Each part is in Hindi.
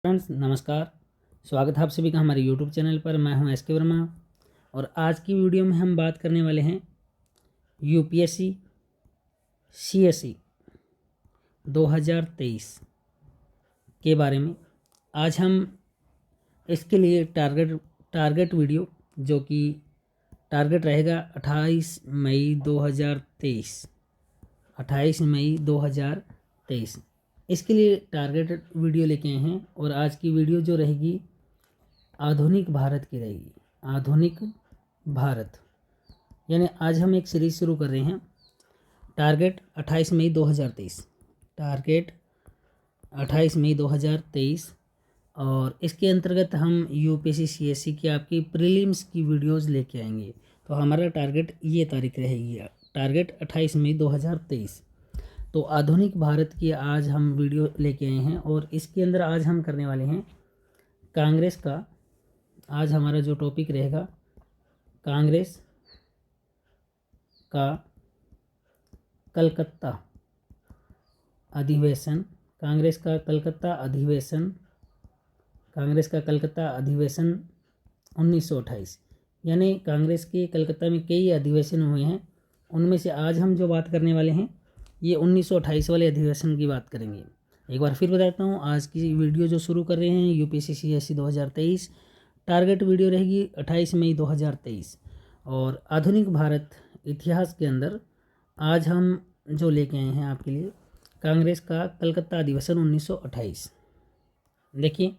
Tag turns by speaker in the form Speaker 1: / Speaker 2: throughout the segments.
Speaker 1: फ्रेंड्स नमस्कार। स्वागत है आप सभी का हमारे यूट्यूब चैनल पर। मैं हूं एस के वर्मा और आज की वीडियो में हम बात करने वाले हैं यूपीएससी सीएसई 2023 के बारे में। आज हम इसके लिए टारगेट वीडियो जो कि टारगेट रहेगा 28 मई 2023 इसके लिए टारगेट वीडियो लेके आए हैं। और आज की वीडियो जो रहेगी आधुनिक भारत की रहेगी। आधुनिक भारत यानी आज हम एक सीरीज शुरू कर रहे हैं टारगेट 28 मई 2023। टारगेट 28 मई 2023 और इसके अंतर्गत हम यूपीएससी सीएसई की आपकी प्रीलिम्स की वीडियोस लेके आएंगे। तो हमारा टारगेट ये तारीख रहेगी, टारगेट 28 मई 2023। तो आधुनिक भारत की आज हम वीडियो लेके आए हैं और इसके अंदर आज हम करने वाले हैं कांग्रेस का। आज हमारा जो टॉपिक रहेगा कांग्रेस का कलकत्ता अधिवेशन। कांग्रेस का कलकत्ता अधिवेशन 1928 यानी कांग्रेस के कलकत्ता में कई अधिवेशन हुए हैं। उनमें से आज हम जो बात करने वाले हैं ये 1928 वाले अधिवेशन की बात करेंगे। एक बार फिर बताता हूँ, आज की वीडियो जो शुरू कर रहे हैं यूपीएससी सीएसई 2023 टारगेट वीडियो रहेगी 28 मई 2023। और आधुनिक भारत इतिहास के अंदर आज हम जो लेके आए हैं आपके लिए कांग्रेस का कलकत्ता अधिवेशन 1928। देखिए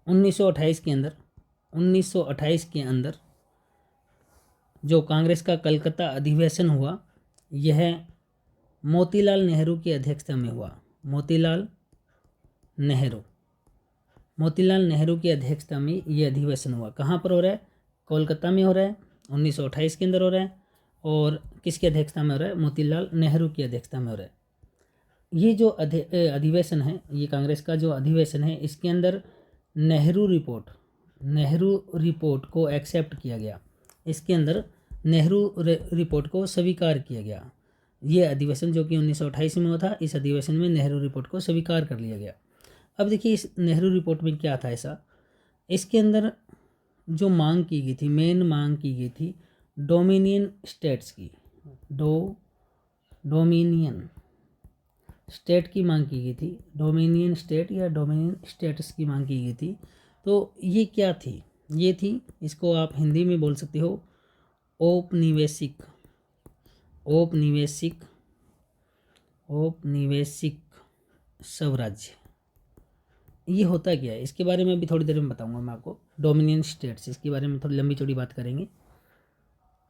Speaker 1: 1928 के अंदर जो कांग्रेस का कलकत्ता अधिवेशन हुआ यह मोतीलाल नेहरू की अध्यक्षता में हुआ। मोतीलाल नेहरू की अध्यक्षता में ये अधिवेशन हुआ। कहाँ पर हो रहा है? कोलकाता में हो रहा है। 1928 के अंदर हो रहा है। और किसकी अध्यक्षता में हो रहा है? मोतीलाल नेहरू की अध्यक्षता में हो रहा है। ये जो अधिवेशन है, ये कांग्रेस का जो अधिवेशन है, इसके अंदर नेहरू रिपोर्ट को एक्सेप्ट किया गया। इसके अंदर नेहरू रिपोर्ट को स्वीकार किया गया। ये अधिवेशन जो कि 1928 में हुआ था, इस अधिवेशन में नेहरू रिपोर्ट को स्वीकार कर लिया गया। अब देखिए इस नेहरू रिपोर्ट में क्या था ऐसा, इसके अंदर जो मांग की गई थी, मेन मांग की गई थी डोमिनियन स्टेट्स की। डोमिनियन स्टेट की मांग की गई थी। डोमिनियन स्टेट या डोमिनियन स्टेट्स की मांग की गई थी। तो ये क्या थी? ये थी, इसको आप हिंदी में बोल सकते हो औपनिवेशिक स्वराज्य। ये होता क्या है इसके बारे में अभी थोड़ी देर में बताऊंगा मैं आपको। डोमिनियन स्टेट्स, इसके बारे में थोड़ी लंबी चौड़ी बात करेंगे।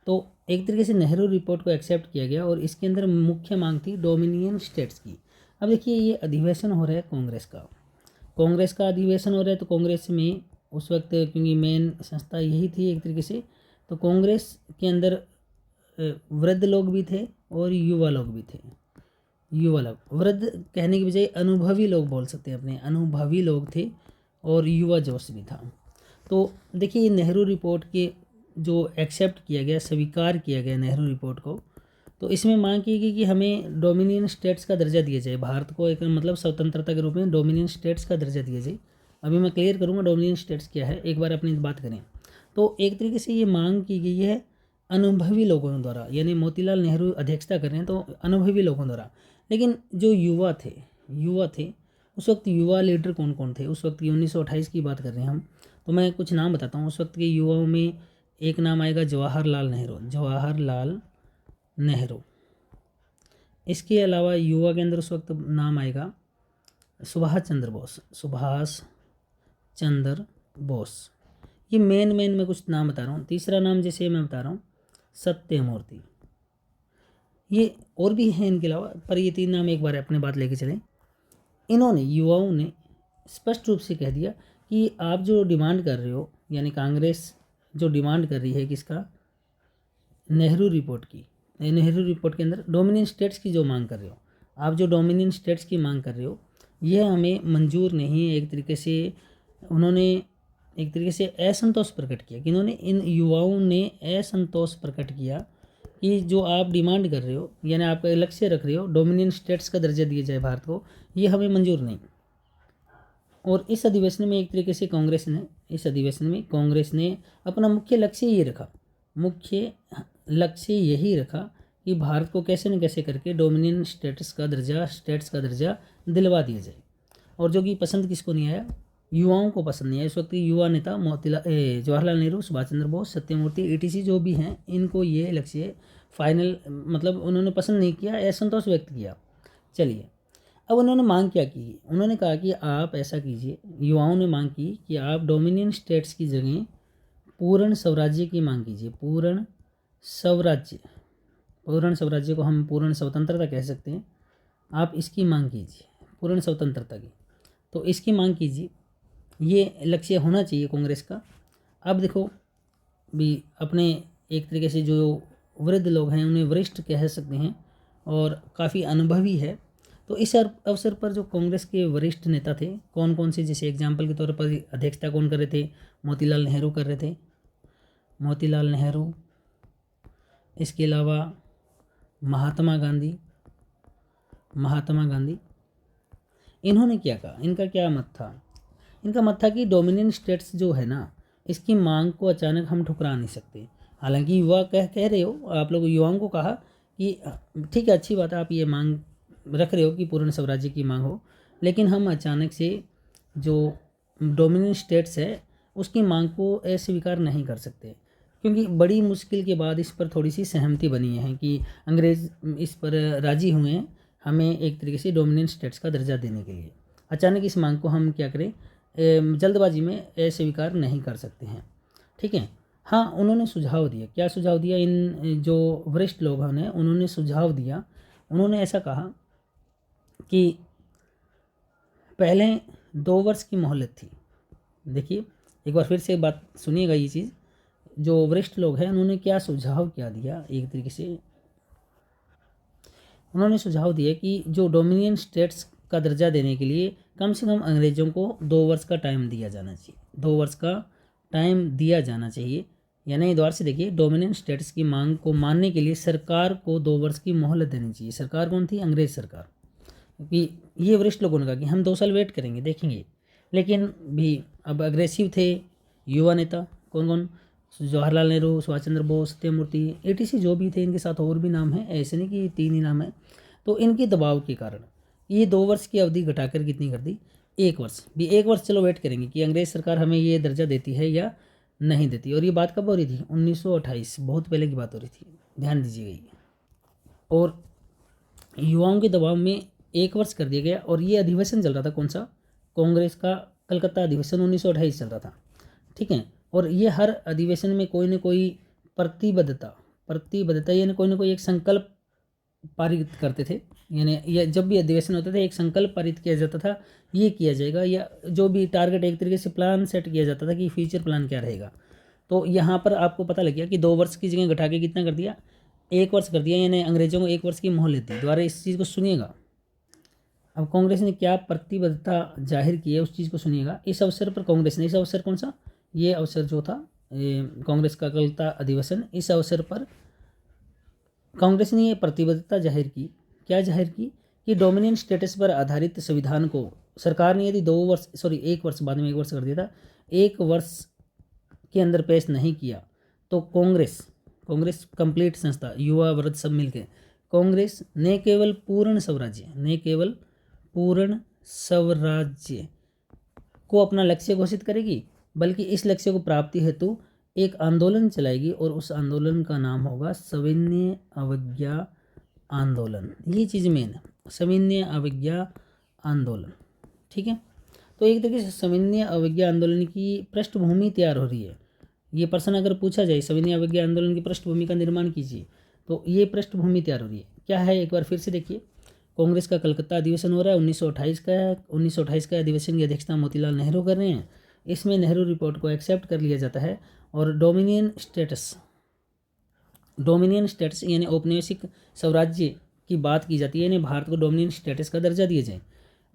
Speaker 1: तो एक तरीके से नेहरू रिपोर्ट को एक्सेप्ट किया गया और इसके अंदर मुख्य मांग थी डोमिनियन स्टेट्स की। अब देखिए ये अधिवेशन हो रहा है कांग्रेस का अधिवेशन हो रहा है। तो कांग्रेस में उस वक्त, क्योंकि मेन संस्था यही थी एक तरीके से, तो कांग्रेस के अंदर वृद्ध लोग भी थे और युवा लोग भी थे। वृद्ध कहने की बजाय अनुभवी लोग बोल सकते हैं, अपने अनुभवी लोग थे और युवा जोश भी था। तो देखिए ये नेहरू रिपोर्ट के जो एक्सेप्ट किया गया, स्वीकार किया गया नेहरू रिपोर्ट को, तो इसमें मांग की गई कि हमें डोमिनियन स्टेट्स का दर्जा दिया जाए। भारत को एक मतलब स्वतंत्रता के रूप में डोमिनियन स्टेट्स का दर्जा दिया जाए। अभी मैं क्लियर करूँगा डोमिनियन स्टेट्स क्या है, एक बार अपनी बात करें। तो एक तरीके से ये मांग की गई है अनुभवी लोगों द्वारा, यानी मोतीलाल नेहरू अध्यक्षता कर रहे हैं तो अनुभवी लोगों द्वारा। लेकिन जो युवा थे उस वक्त युवा लीडर कौन कौन थे उस वक्त की? 1928 की बात कर रहे हैं हम। तो मैं कुछ नाम बताता हूँ। उस वक्त के युवाओं में एक नाम आएगा जवाहरलाल नेहरू। इसके अलावा युवा के अंदर उस वक्त नाम आएगा सुभाष चंद्र बोस। ये मेन मैं कुछ नाम बता रहा हूँ। तीसरा नाम जैसे मैं बता रहा हूँ सत्यमूर्ति। ये और भी हैं इनके अलावा, पर ये तीन नाम एक बार अपने बात लेके चलें। इन्होंने, युवाओं ने स्पष्ट रूप से कह दिया कि आप जो डिमांड कर रहे हो, यानी कांग्रेस जो डिमांड कर रही है किसका? नेहरू रिपोर्ट की। नेहरू रिपोर्ट के अंदर डोमिनियन स्टेट्स की जो मांग कर रहे हो, आप जो डोमिनियन स्टेट्स की मांग कर रहे हो, यह हमें मंजूर नहीं है। एक तरीके से उन्होंने एक तरीके से असंतोष प्रकट किया। कि इन्होंने, इन युवाओं ने असंतोष प्रकट किया कि जो आप डिमांड कर रहे हो, यानी आप लक्ष्य रख रहे हो डोमिनियन स्टेट्स का दर्जा दिया जाए भारत को, ये हमें मंजूर नहीं। और इस अधिवेशन में एक तरीके से कांग्रेस ने अपना मुख्य लक्ष्य यही रखा कि भारत को कैसे न कैसे करके डोमिनियन स्टेट्स का दर्जा दिलवा दिया जाए। और जो कि पसंद किसको नहीं आया, युवाओं को पसंद नहीं आया। इस वक्त युवा नेता जवाहरलाल नेहरू, सुभाष चंद्र बोस, सत्यमूर्ति ईटीसी जो भी हैं, इनको ये लक्ष्य फाइनल मतलब उन्होंने पसंद नहीं किया, असंतोष व्यक्त किया। चलिए, अब उन्होंने मांग क्या की, उन्होंने कहा कि आप ऐसा कीजिए, युवाओं ने मांग की कि आप डोमिनियन स्टेट्स की जगह पूर्ण स्वराज्य की मांग कीजिए। पूर्ण स्वराज्य को हम पूर्ण स्वतंत्रता कह सकते हैं। आप इसकी मांग कीजिए, पूर्ण स्वतंत्रता की, तो इसकी मांग कीजिए। ये लक्ष्य होना चाहिए कांग्रेस का। अब देखो भी अपने एक तरीके से जो वृद्ध लोग हैं उन्हें वरिष्ठ कह सकते हैं और काफ़ी अनुभवी है। तो इस अवसर पर जो कांग्रेस के वरिष्ठ नेता थे कौन कौन से, जैसे एग्जाम्पल के तौर पर अध्यक्षता कौन कर रहे थे, मोतीलाल नेहरू कर रहे थे, मोतीलाल नेहरू। इसके अलावा महात्मा गांधी। इन्होंने क्या कहा, इनका क्या मत था, इनका मत था कि डोमिनियन स्टेट्स जो है ना, इसकी मांग को अचानक हम ठुकरा नहीं सकते। हालांकि युवा कह रहे हो, आप लोग युवाओं को कहा कि ठीक है, अच्छी बात है, आप ये मांग रख रहे हो कि पूर्ण स्वराज्य की मांग हो, लेकिन हम अचानक से जो डोमिनियन स्टेट्स है उसकी मांग को अस्वीकार नहीं कर सकते, क्योंकि बड़ी मुश्किल के बाद इस पर थोड़ी सी सहमति बनी है कि अंग्रेज़ इस पर राजी हुए हैं हमें एक तरीके से डोमिनियन स्टेट्स का दर्जा देने के लिए। अचानक इस मांग को हम क्या करें, जल्दबाजी में अस्वीकार नहीं कर सकते हैं। ठीक है। हाँ, उन्होंने सुझाव दिया, क्या सुझाव दिया, इन जो वरिष्ठ लोग हैं उन्होंने सुझाव दिया। उन्होंने ऐसा कहा कि पहले 2 वर्ष की मोहलत थी। देखिए एक बार फिर से बात सुनिएगा, ये चीज़ जो वरिष्ठ लोग हैं उन्होंने क्या सुझाव क्या दिया, एक तरीके से उन्होंने सुझाव दिया कि जो डोमिनियन स्टेट्स का दर्जा देने के लिए कम से कम अंग्रेज़ों को 2 वर्ष का टाइम दिया जाना चाहिए। 2 वर्ष का टाइम दिया जाना चाहिए, यानी द्वार से देखिए, डोमिनियन स्टेट्स की मांग को मानने के लिए सरकार को 2 वर्ष की मोहलत देनी चाहिए। सरकार कौन थी, अंग्रेज़ सरकार। कि ये वरिष्ठ लोगों ने कहा कि हम 2 साल वेट करेंगे, देखेंगे। लेकिन भी अब अग्रेसिव थे युवा नेता, कौन कौन, जवाहरलाल नेहरू, सुभाष चंद्र बोस, सत्यमूर्ति ईटीसी जो भी थे, इनके साथ और भी नाम हैं, ऐसे नहीं कि 3 ही नाम हैं। तो इनके दबाव के कारण ये 2 वर्ष की अवधि घटाकर कितनी कर दी, 1 वर्ष। भी 1 वर्ष चलो वेट करेंगे कि अंग्रेज सरकार हमें ये दर्जा देती है या नहीं देती। और ये बात कब हो रही थी, 1928, बहुत पहले की बात हो रही थी, ध्यान दीजिएगा ये। और युवाओं के दबाव में 1 वर्ष कर दिया गया। और ये अधिवेशन चल रहा था, कौन सा, कांग्रेस का कलकत्ता अधिवेशन 1928 चल रहा था। ठीक है। और ये हर अधिवेशन में कोई न कोई प्रतिबद्धता यानी कोई ना कोई एक संकल्प पारित करते थे। यानी ये जब भी अधिवेशन होता था एक संकल्प पारित किया जाता था, ये किया जाएगा, या जो भी टारगेट, एक तरीके से प्लान सेट किया जाता था कि फ्यूचर प्लान क्या रहेगा। तो यहाँ पर आपको पता लग गया कि 2 वर्ष की जगह घटा के कितना कर दिया, 1 वर्ष कर दिया, यानी अंग्रेजों को 1 वर्ष की मोहलत दी। द्वारा इस चीज़ को सुनिएगा। अब कांग्रेस ने क्या प्रतिबद्धता जाहिर की है उस चीज़ को सुनिएगा। इस अवसर पर कांग्रेस ने, इस अवसर कौन सा, ये अवसर जो था कांग्रेस का कलकत्ता अधिवेशन, इस अवसर पर कांग्रेस ने ये प्रतिबद्धता जाहिर की। क्या जाहिर की कि डोमिनियन स्टेटस पर आधारित संविधान को सरकार ने यदि 1 वर्ष, बाद में 1 वर्ष कर दिया था, 1 वर्ष के अंदर पेश नहीं किया तो कांग्रेस कंप्लीट संस्था, युवा वर्ग सब मिलकर कांग्रेस न केवल पूर्ण स्वराज्य को अपना लक्ष्य घोषित करेगी, बल्कि इस लक्ष्य को प्राप्ति हेतु एक आंदोलन चलाएगी। और उस आंदोलन का नाम होगा सविनय अवज्ञा आंदोलन। ये चीज़ मेन है, सविनय अवज्ञा आंदोलन। ठीक है। तो एक तरीके से सविनय अवज्ञा आंदोलन की पृष्ठभूमि तैयार हो रही है। ये प्रश्न अगर पूछा जाए, सविनय अवज्ञा आंदोलन की पृष्ठभूमि का निर्माण कीजिए, तो ये पृष्ठभूमि तैयार हो रही है। क्या है, एक बार फिर से देखिए। कांग्रेस का कलकत्ता अधिवेशन हो रहा है, 1928 का है। 1928 का अधिवेशन की अध्यक्षता मोतीलाल नेहरू कर रहे हैं। इसमें नेहरू रिपोर्ट को एक्सेप्ट कर लिया जाता है और डोमिनियन स्टेट्स यानी औपनिवेशिक स्वराज्य की बात की जाती है, यानी भारत को डोमिनियन स्टेटस का दर्जा दिया जाए।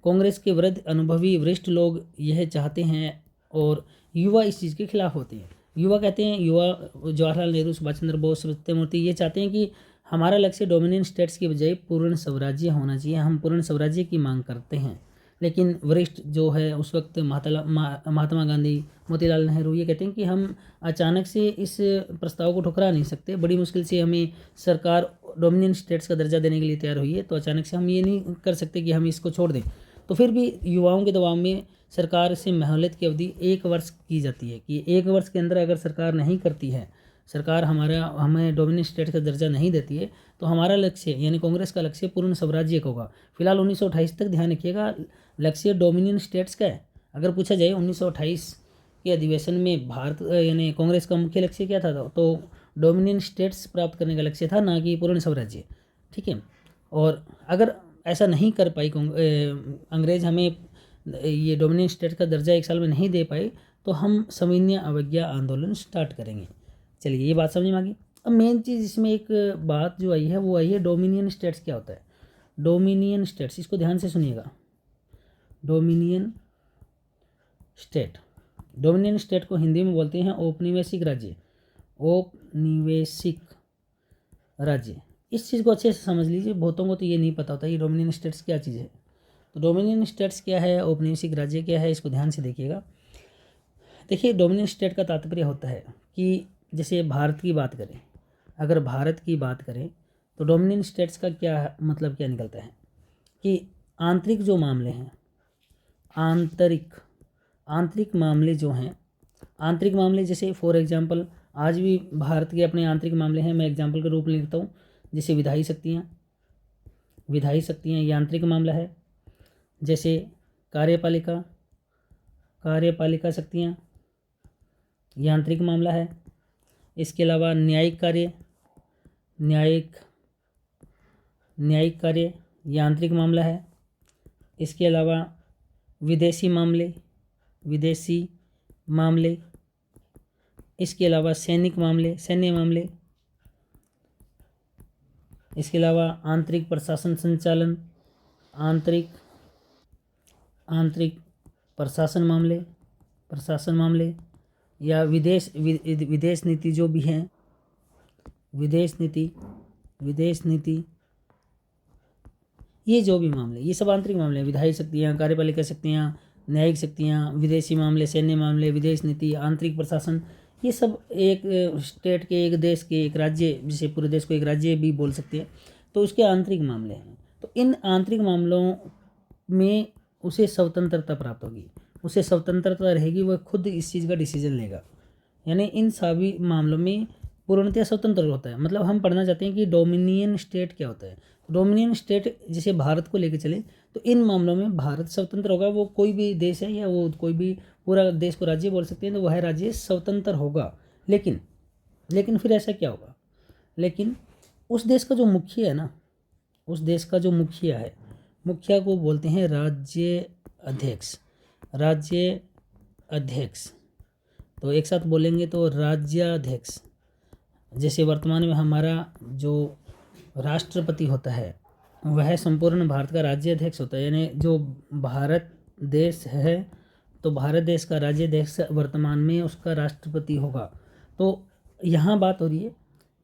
Speaker 1: कांग्रेस के वृद्ध अनुभवी वरिष्ठ लोग यह चाहते हैं और युवा इस चीज़ के खिलाफ होते हैं। युवा कहते हैं, युवा जवाहरलाल नेहरू, सुभाष चंद्र बोस, सत्यमूर्ति ये चाहते हैं कि हमारा लक्ष्य डोमिनियन स्टेट्स की बजाय पूर्ण स्वराज्य होना चाहिए, हम पूर्ण स्वराज्य की मांग करते हैं। लेकिन वरिष्ठ जो है उस वक्त महात्मा गांधी, मोतीलाल नेहरू, ये कहते हैं कि हम अचानक से इस प्रस्ताव को ठुकरा नहीं सकते। बड़ी मुश्किल से हमें सरकार डोमिनियन स्टेट्स का दर्जा देने के लिए तैयार हुई है, तो अचानक से हम ये नहीं कर सकते कि हम इसको छोड़ दें। तो फिर भी युवाओं के दबाव में सरकार से मोहलत की अवधि 1 वर्ष की जाती है कि 1 वर्ष के अंदर अगर सरकार नहीं करती है, सरकार हमें डोमिनियन स्टेट का दर्जा नहीं देती है, तो हमारा लक्ष्य यानी कांग्रेस का लक्ष्य पूर्ण स्वराज्य का होगा। फिलहाल 1928 तक ध्यान रखिएगा, लक्ष्य डोमिनियन स्टेट्स का है। अगर पूछा जाए 1928 के अधिवेशन में भारत यानी कांग्रेस का मुख्य लक्ष्य क्या था, तो डोमिनियन स्टेट्स प्राप्त करने का लक्ष्य था, ना कि पूर्ण स्वराज्य। ठीक है। और अगर ऐसा नहीं कर पाई अंग्रेज हमें ये डोमिनियन स्टेट का दर्जा 1 साल में नहीं दे पाए, तो हम सविनय अवज्ञा आंदोलन स्टार्ट करेंगे। चलिए, ये बात समझ में आ गई। अब मेन चीज़ इसमें एक बात जो आई है वो आई है डोमिनियन स्टेट्स क्या होता है। डोमिनियन स्टेट्स, इसको ध्यान से सुनिएगा। डोमिनियन स्टेट, डोमिनियन स्टेट को हिंदी में बोलते हैं औपनिवेशिक राज्य। औपनिवेशिक राज्य, इस चीज़ को अच्छे से समझ लीजिए। बहुतों को तो ये नहीं पता होता ये डोमिनियन स्टेट्स क्या चीज़ है। तो डोमिनियन स्टेट्स क्या है, औपनिवेशिक राज्य क्या है, इसको ध्यान से देखिएगा। देखिए, डोमिनियन स्टेट का तात्पर्य होता है कि जैसे भारत की बात करें, अगर भारत की बात करें तो डोमिनियन स्टेट्स का क्या मतलब क्या निकलता है कि आंतरिक जो मामले हैं, आंतरिक मामले जो हैं, आंतरिक मामले जैसे फॉर एग्जांपल आज भी भारत के अपने आंतरिक मामले हैं। मैं एग्जांपल के रूप में लिखता हूँ, जैसे विधायी शक्तियाँ ये आंतरिक मामला है। जैसे कार्यपालिका शक्तियाँ ये आंतरिक मामला है। इसके अलावा न्यायिक कार्य ये आंतरिक मामला है। इसके अलावा विदेशी मामले, इसके अलावा सैन्य मामले, इसके अलावा आंतरिक प्रशासन संचालन, आंतरिक प्रशासन मामले या विदेश नीति जो भी हैं, विदेश नीति ये जो भी मामले, ये सब आंतरिक मामले हैं। विधायी शक्तियाँ, कार्यपालिका शक्तियाँ, न्यायिक शक्तियाँ, विदेशी मामले, सैन्य मामले, विदेश नीति, आंतरिक प्रशासन, ये सब एक स्टेट के, एक देश के, एक राज्य, जिसे पूरे देश को एक राज्य भी बोल सकते हैं, तो उसके आंतरिक मामले हैं। तो इन आंतरिक मामलों में उसे स्वतंत्रता प्राप्त होगी, उसे स्वतंत्रता रहेगी, वह खुद इस चीज़ का डिसीजन लेगा। यानी इन सभी मामलों में पूर्णतः स्वतंत्र होता है। मतलब हम पढ़ना चाहते हैं कि डोमिनियन स्टेट क्या होता है। डोमिनियन स्टेट जैसे भारत को लेकर चले तो इन मामलों में भारत स्वतंत्र होगा। वो कोई भी देश है या वो कोई भी पूरा देश को राज्य बोल सकते हैं, तो वह राज्य स्वतंत्र होगा। लेकिन फिर ऐसा क्या होगा, लेकिन उस देश का जो मुखिया है ना, उस देश का जो मुखिया है, मुखिया को बोलते हैं राज्य अध्यक्ष। तो एक साथ बोलेंगे तो राज्याध्यक्ष। जैसे वर्तमान में हमारा जो राष्ट्रपति होता है वह संपूर्ण भारत का राज्याध्यक्ष होता है। यानी जो भारत देश है तो भारत देश का राज्याध्यक्ष वर्तमान में उसका राष्ट्रपति होगा। तो यहाँ बात हो रही है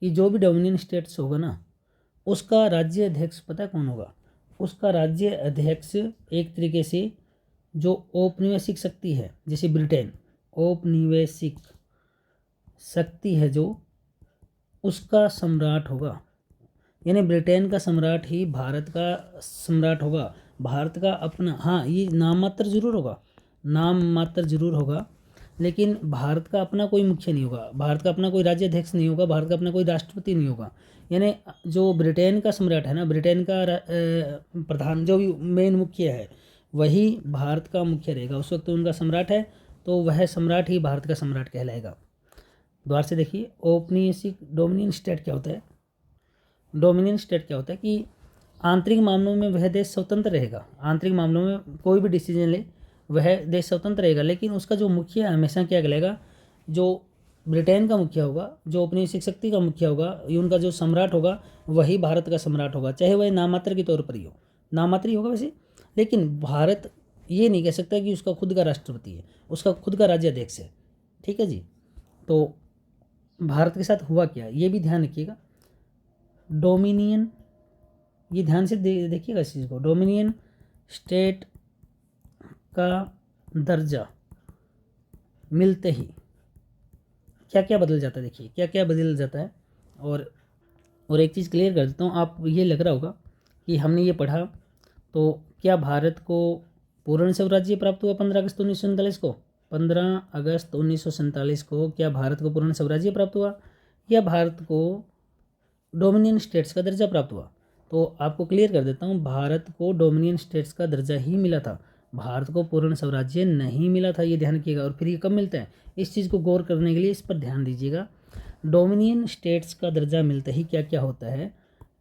Speaker 1: कि जो भी डोमिनियन स्टेट्स होगा ना, उसका राज्य अध्यक्ष पता कौन होगा? उसका राज्य अध्यक्ष एक तरीके से जो औपनिवेशिक शक्ति है, जैसे ब्रिटेन औपनिवेशिक शक्ति है जो, उसका सम्राट होगा। यानी ब्रिटेन का सम्राट ही भारत का सम्राट होगा। भारत का अपना, हाँ ये नाम मात्र जरूर होगा, लेकिन भारत का अपना कोई मुख्य नहीं होगा, भारत का अपना कोई राज्याध्यक्ष नहीं होगा, भारत का अपना कोई राष्ट्रपति नहीं होगा। यानी जो ब्रिटेन का सम्राट है ना, ब्रिटेन का प्रधान जो भी मेन मुख्य है वही भारत का मुख्य रहेगा। उस वक्त उनका सम्राट है तो वह सम्राट ही भारत का सम्राट कहलाएगा। द्वार से देखिए, औपनिवेशिक डोमिनियन स्टेट क्या होता है? डोमिनियन स्टेट क्या होता है कि आंतरिक मामलों में वह देश स्वतंत्र रहेगा। आंतरिक मामलों में कोई भी डिसीजन ले वह देश स्वतंत्र रहेगा, लेकिन उसका जो मुखिया हमेशा क्या कहलाएगा? जो ब्रिटेन का मुखिया होगा, जो औपनिवेशिक शक्ति का मुखिया होगा, उनका जो सम्राट होगा वही भारत का सम्राट होगा, चाहे वह नाममात्र के तौर पर ही हो। नाममात्र ही होगा वैसे, लेकिन भारत ये नहीं कह सकता कि उसका खुद का राष्ट्रपति है, उसका खुद का राज्याध्यक्ष है। ठीक है जी। तो भारत के साथ हुआ क्या, ये भी ध्यान रखिएगा। डोमिनियन, ये ध्यान से देखिएगा इस चीज़ को। डोमिनियन स्टेट का दर्जा मिलते ही क्या क्या बदल जाता है, देखिए क्या क्या बदल जाता है। और एक चीज़ क्लियर कर देता हूँ, आप ये लग रहा होगा कि हमने ये पढ़ा, तो क्या भारत को पूर्ण स्वराज्य प्राप्त हुआ 15 अगस्त 1947 को? 15 अगस्त 1947 को क्या भारत को पूर्ण स्वराज्य प्राप्त हुआ या भारत को डोमिनियन स्टेट्स का दर्जा प्राप्त हुआ? तो आपको क्लियर कर देता हूँ, भारत को डोमिनियन स्टेट्स का दर्जा ही मिला था, भारत को पूर्ण स्वराज्य नहीं मिला था, ये ध्यान रखिएगा। और फिर ये कब मिलता है, इस चीज़ को गौर करने के लिए इस पर ध्यान दीजिएगा। डोमिनियन स्टेट्स का दर्जा मिलते ही क्या क्या होता है,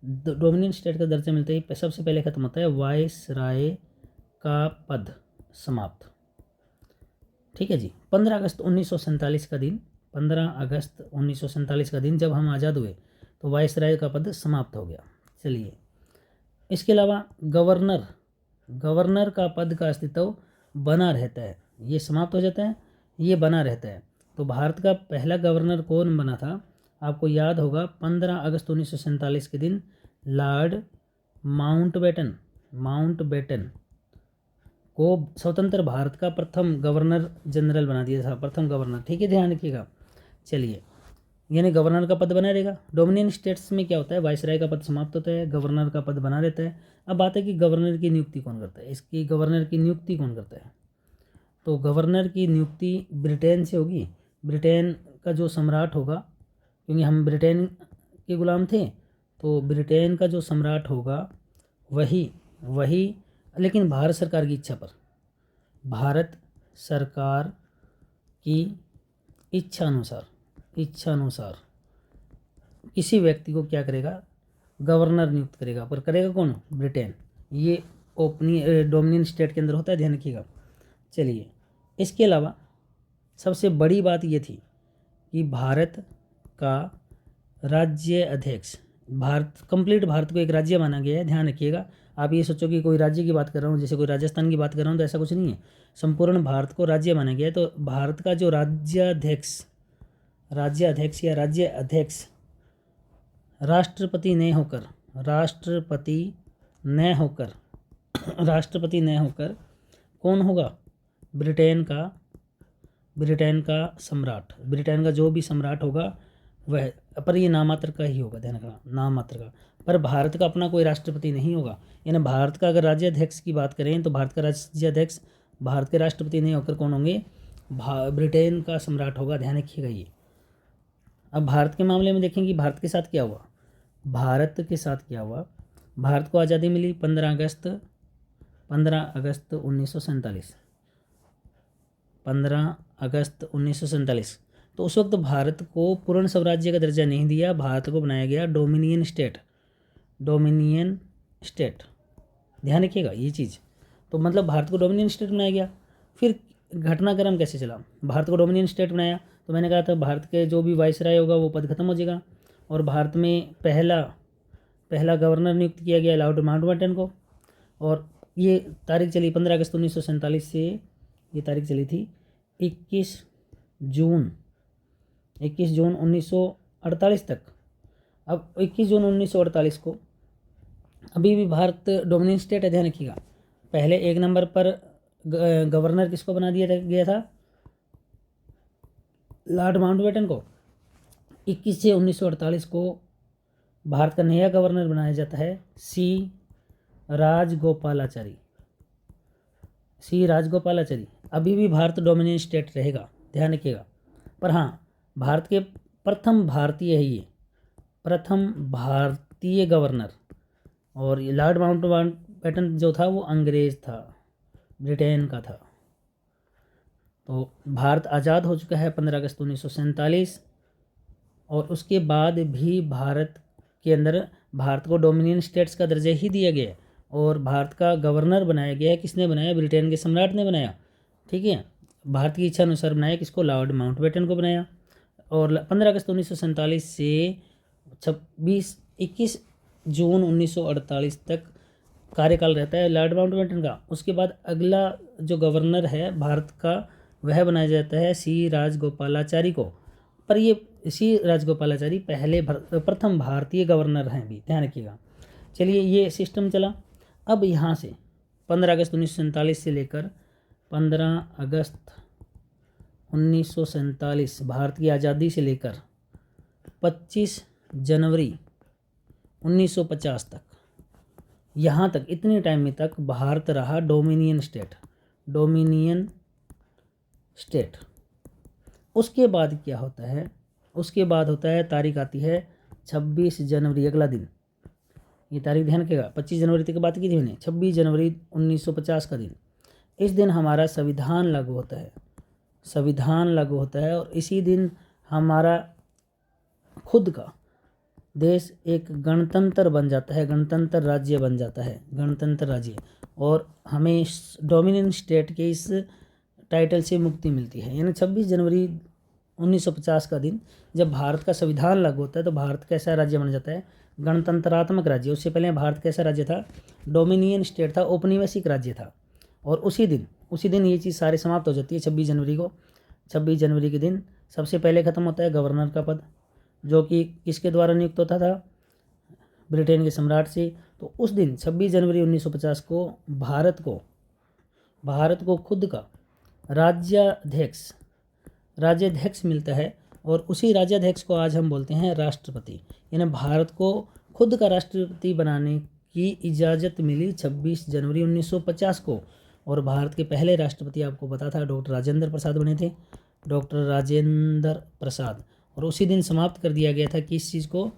Speaker 1: डोमिनियन स्टेट का दर्जा मिलते ही सबसे पहले खत्म होता है वाइस राय का पद समाप्त। ठीक है जी। 15 अगस्त 1947 का दिन, 15 अगस्त 1947 का दिन जब हम आज़ाद हुए तो वाइसराय का पद समाप्त हो गया। चलिए, इसके अलावा गवर्नर का पद का अस्तित्व बना रहता है, ये समाप्त हो जाता है, ये बना रहता है। तो भारत का पहला गवर्नर कौन बना था, आपको याद होगा 15 अगस्त 1947 के दिन लॉर्ड माउंटबेटन को स्वतंत्र भारत का प्रथम गवर्नर जनरल बना दिया था, प्रथम गवर्नर। ठीक है, ध्यान रखिएगा। चलिए, यानी गवर्नर का पद बना रहेगा। डोमिनियन स्टेट्स में क्या होता है, वाइसराय का पद समाप्त होता है, गवर्नर का पद बना रहता है। अब बात है कि गवर्नर की नियुक्ति कौन करता है, इसकी गवर्नर की नियुक्ति कौन करता है? तो गवर्नर की नियुक्ति ब्रिटेन से होगी, ब्रिटेन का जो सम्राट होगा, क्योंकि हम ब्रिटेन के गुलाम थे, तो ब्रिटेन का जो सम्राट होगा वही लेकिन भारत सरकार की इच्छा पर, भारत सरकार की इच्छा अनुसार किसी व्यक्ति को क्या करेगा, गवर्नर नियुक्त करेगा। पर करेगा कौन? ब्रिटेन। ये अपनी डोमिनियन स्टेट के अंदर होता है, ध्यान रखिएगा। चलिए, इसके अलावा सबसे बड़ी बात ये थी कि भारत का राज्य अध्यक्ष, कंप्लीट भारत को एक राज्य माना गया है, ध्यान रखिएगा। आप ये सोचो कि कोई राज्य की बात कर रहा हूँ, जैसे कोई राजस्थान की बात कर रहा हूँ, तो ऐसा कुछ नहीं है। संपूर्ण भारत को राज्य माना गया है। तो भारत का जो राज्याध्यक्ष या राज्य अध्यक्ष राष्ट्रपति न होकर कौन होगा? ब्रिटेन का सम्राट, ब्रिटेन का जो भी सम्राट होगा वह, पर ये नामात्र का ही होगा, ध्यान रखना, नामात्र का। पर भारत का अपना कोई राष्ट्रपति नहीं होगा। यानी भारत का अगर राज्याध्यक्ष की बात करें तो भारत का राज्याध्यक्ष भारत के राष्ट्रपति नहीं होकर कौन होंगे? ब्रिटेन का सम्राट होगा, ध्यान रखिएगा ये। अब भारत के मामले में देखेंगे भारत के साथ क्या हुआ। भारत को आज़ादी मिली 15 अगस्त 1947, 15 अगस्त 1947। तो उस वक्त भारत को पूर्ण स्वराज्य का दर्जा नहीं दिया, भारत को बनाया गया डोमिनियन स्टेट। ध्यान रखिएगा ये चीज़। तो मतलब भारत को डोमिनियन स्टेट बनाया गया। फिर घटनाक्रम कैसे चला, भारत को डोमिनियन स्टेट बनाया तो मैंने कहा था भारत के जो भी वाइसराय होगा वो पद खत्म हो जाएगा, और भारत में पहला गवर्नर नियुक्त किया गया लॉर्ड माउंटबेटन को। और ये तारीख चली 15 अगस्त 1947 से, ये तारीख चली थी 21 जून 1948 तक। अब 21 जून 1948 को अभी भी भारत डोमिनियन स्टेट है, ध्यान रखिएगा। पहले 1 नंबर पर गवर्नर किसको बना दिया गया था? लॉर्ड माउंटबेटन को। 21 से 1948 को भारत का नया गवर्नर बनाया जाता है सी राजगोपालाचारी। अभी भी भारत डोमिनियन स्टेट रहेगा, ध्यान रखिएगा। पर हाँ, भारत के प्रथम भारतीय गवर्नर, और लॉर्ड माउंटबेटन जो था वो अंग्रेज था, ब्रिटेन का था। तो भारत आज़ाद हो चुका है 15 अगस्त 1947, और उसके बाद भी भारत के अंदर भारत को डोमिनियन स्टेट्स का दर्जा ही दिया गया, और भारत का गवर्नर बनाया गया है। किसने बनाया? ब्रिटेन के सम्राट ने बनाया। ठीक है, भारत की इच्छा अनुसार बनाया। किसको? लॉर्ड माउंटबेटन को बनाया। और 15 अगस्त 1947 से 21 जून 1948 तक कार्यकाल रहता है लॉर्ड माउंटबेटन का। उसके बाद अगला जो गवर्नर है भारत का वह बनाया जाता है सी राजगोपालाचारी को। पर ये सी राजगोपालाचारी प्रथम भारतीय गवर्नर हैं भी, ध्यान रखिएगा। चलिए, ये सिस्टम चला। अब यहाँ से 15 अगस्त 1947 से लेकर 15 अगस्त 1947 भारत की आज़ादी से लेकर 25 जनवरी 1950 तक, यहाँ तक इतने टाइम में तक भारत रहा डोमिनियन स्टेट। उसके बाद क्या होता है, उसके बाद होता है तारीख आती है 26 जनवरी, अगला दिन, ये तारीख ध्यान रखिएगा, 25 जनवरी तक बात की थी मैंने, 26 जनवरी 1950 का दिन। इस दिन हमारा संविधान लागू होता है, और इसी दिन हमारा खुद का देश एक गणतंत्र बन जाता है, गणतंत्र राज्य बन जाता है, गणतंत्र राज्य, और हमें डोमिनियन स्टेट के इस टाइटल से मुक्ति मिलती है। यानी 26 जनवरी 1950 का दिन जब भारत का संविधान लागू होता है तो भारत कैसा राज्य बन जाता है, गणतंत्रात्मक राज्य। उससे पहले भारत कैसा राज्य था, डोमिनियन स्टेट था, औपनिवेशिक राज्य था। और उसी दिन ये चीज़ सारे समाप्त हो जाती है 26 जनवरी को। 26 जनवरी के दिन सबसे पहले ख़त्म होता है गवर्नर का पद, जो कि किसके द्वारा नियुक्त होता था, ब्रिटेन के सम्राट से। तो उस दिन 26 जनवरी 1950 को भारत को खुद का राज्याध्यक्ष मिलता है, और उसी राज्याध्यक्ष को आज हम बोलते हैं राष्ट्रपति। यानी भारत को खुद का राष्ट्रपति बनाने की इजाज़त मिली 26 जनवरी 1950 को। और भारत के पहले राष्ट्रपति आपको पता था डॉक्टर राजेंद्र प्रसाद बने थे, डॉक्टर राजेंद्र प्रसाद। और उसी दिन समाप्त कर दिया गया था किस चीज़ को,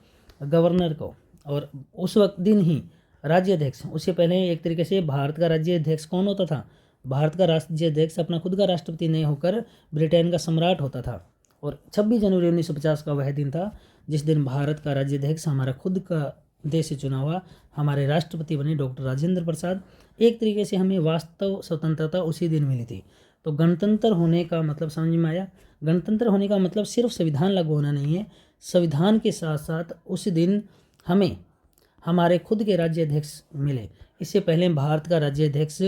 Speaker 1: गवर्नर को। और उस वक्त दिन ही राज्याध्यक्ष, उससे पहले एक तरीके से भारत का राज्याध्यक्ष कौन होता था, भारत का राज्याध्यक्ष अपना खुद का राष्ट्रपति नहीं होकर ब्रिटेन का सम्राट होता था। और 26 जनवरी 1950 का वह दिन था जिस दिन भारत का राज्याध्यक्ष हमारा खुद का देश से चुना हुआ हमारे राष्ट्रपति बने डॉक्टर राजेंद्र प्रसाद। एक तरीके से हमें वास्तव स्वतंत्रता उसी दिन मिली थी। तो गणतंत्र होने का मतलब समझ में आया, गणतंत्र होने का मतलब सिर्फ संविधान लागू होना नहीं है, संविधान के साथ साथ उस दिन हमें हमारे खुद के राज्याध्यक्ष मिले। इससे पहले भारत का राज्याध्यक्ष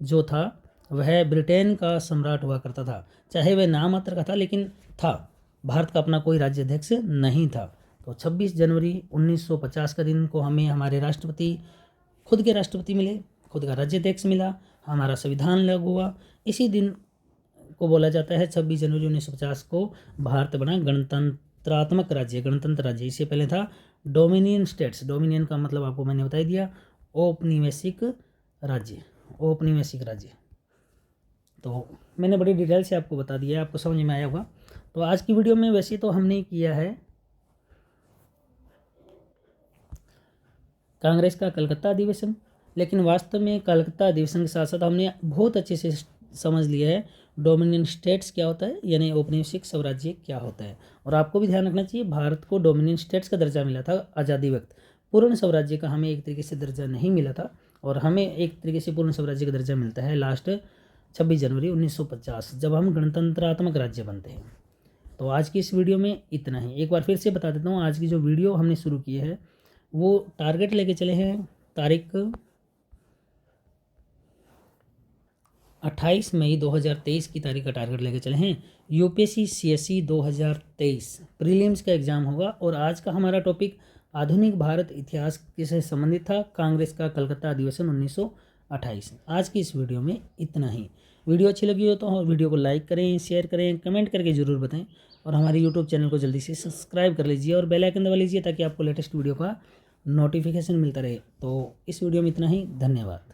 Speaker 1: जो था वह ब्रिटेन का सम्राट हुआ करता था, चाहे वह नाम मात्र का था लेकिन था, भारत का अपना कोई राज्याध्यक्ष नहीं था। तो 26 जनवरी 1950 का दिन को हमें हमारे खुद के राष्ट्रपति मिले, खुद का राज्याध्यक्ष मिला, हमारा संविधान लागू हुआ। इसी दिन को बोला जाता है 26 जनवरी 1950 को भारत बना गणतंत्रात्मक राज्य, गणतंत्र राज्य। इससे पहले था डोमिनियन स्टेट्स। डोमिनियन का मतलब आपको मैंने बता दिया, औपनिवेशिक राज्य, औपनिवेशिक राज्य। तो मैंने बड़ी डिटेल से आपको बता दिया, आपको समझ में आया होगा। तो आज की वीडियो में वैसे तो हमने किया है कांग्रेस का कलकत्ता अधिवेशन, लेकिन वास्तव में कलकत्ता अधिवेशन के साथ साथ हमने बहुत अच्छे से समझ लिया है डोमिनियन स्टेट्स क्या होता है, यानी औपनिवेशिक स्वराज्य क्या होता है। और आपको भी ध्यान रखना चाहिए, भारत को डोमिनियन स्टेट्स का दर्जा मिला था आज़ादी वक्त, पूर्ण स्वराज्य का हमें एक तरीके से दर्जा नहीं मिला था। और हमें एक तरीके से पूर्ण स्वराज्य का दर्जा मिलता है लास्ट 26 जनवरी 1950 जब हम गणतंत्रात्मक राज्य बनते हैं। तो आज की इस वीडियो में इतना ही। एक बार फिर से बता देता हूँ, आज की जो वीडियो हमने शुरू की है वो टारगेट लेके चले हैं तारीख 28 मई 2023 की तारीख का टारगेट लेके चले हैं। यूपीएससी सीएसई 2023 प्रीलिम्स का एग्जाम होगा। और आज का हमारा टॉपिक आधुनिक भारत इतिहास से संबंधित था, कांग्रेस का कलकत्ता अधिवेशन 1928। आज की इस वीडियो में इतना ही। वीडियो अच्छी लगी हो तो वीडियो को लाइक करें, शेयर करें, कमेंट करके ज़रूर बताएं। और हमारे यूट्यूब चैनल को जल्दी से सब्सक्राइब कर लीजिए और बेल आइकन दबा लीजिए ताकि आपको लेटेस्ट वीडियो का नोटिफिकेशन मिलता रहे। तो इस वीडियो में इतना ही, धन्यवाद।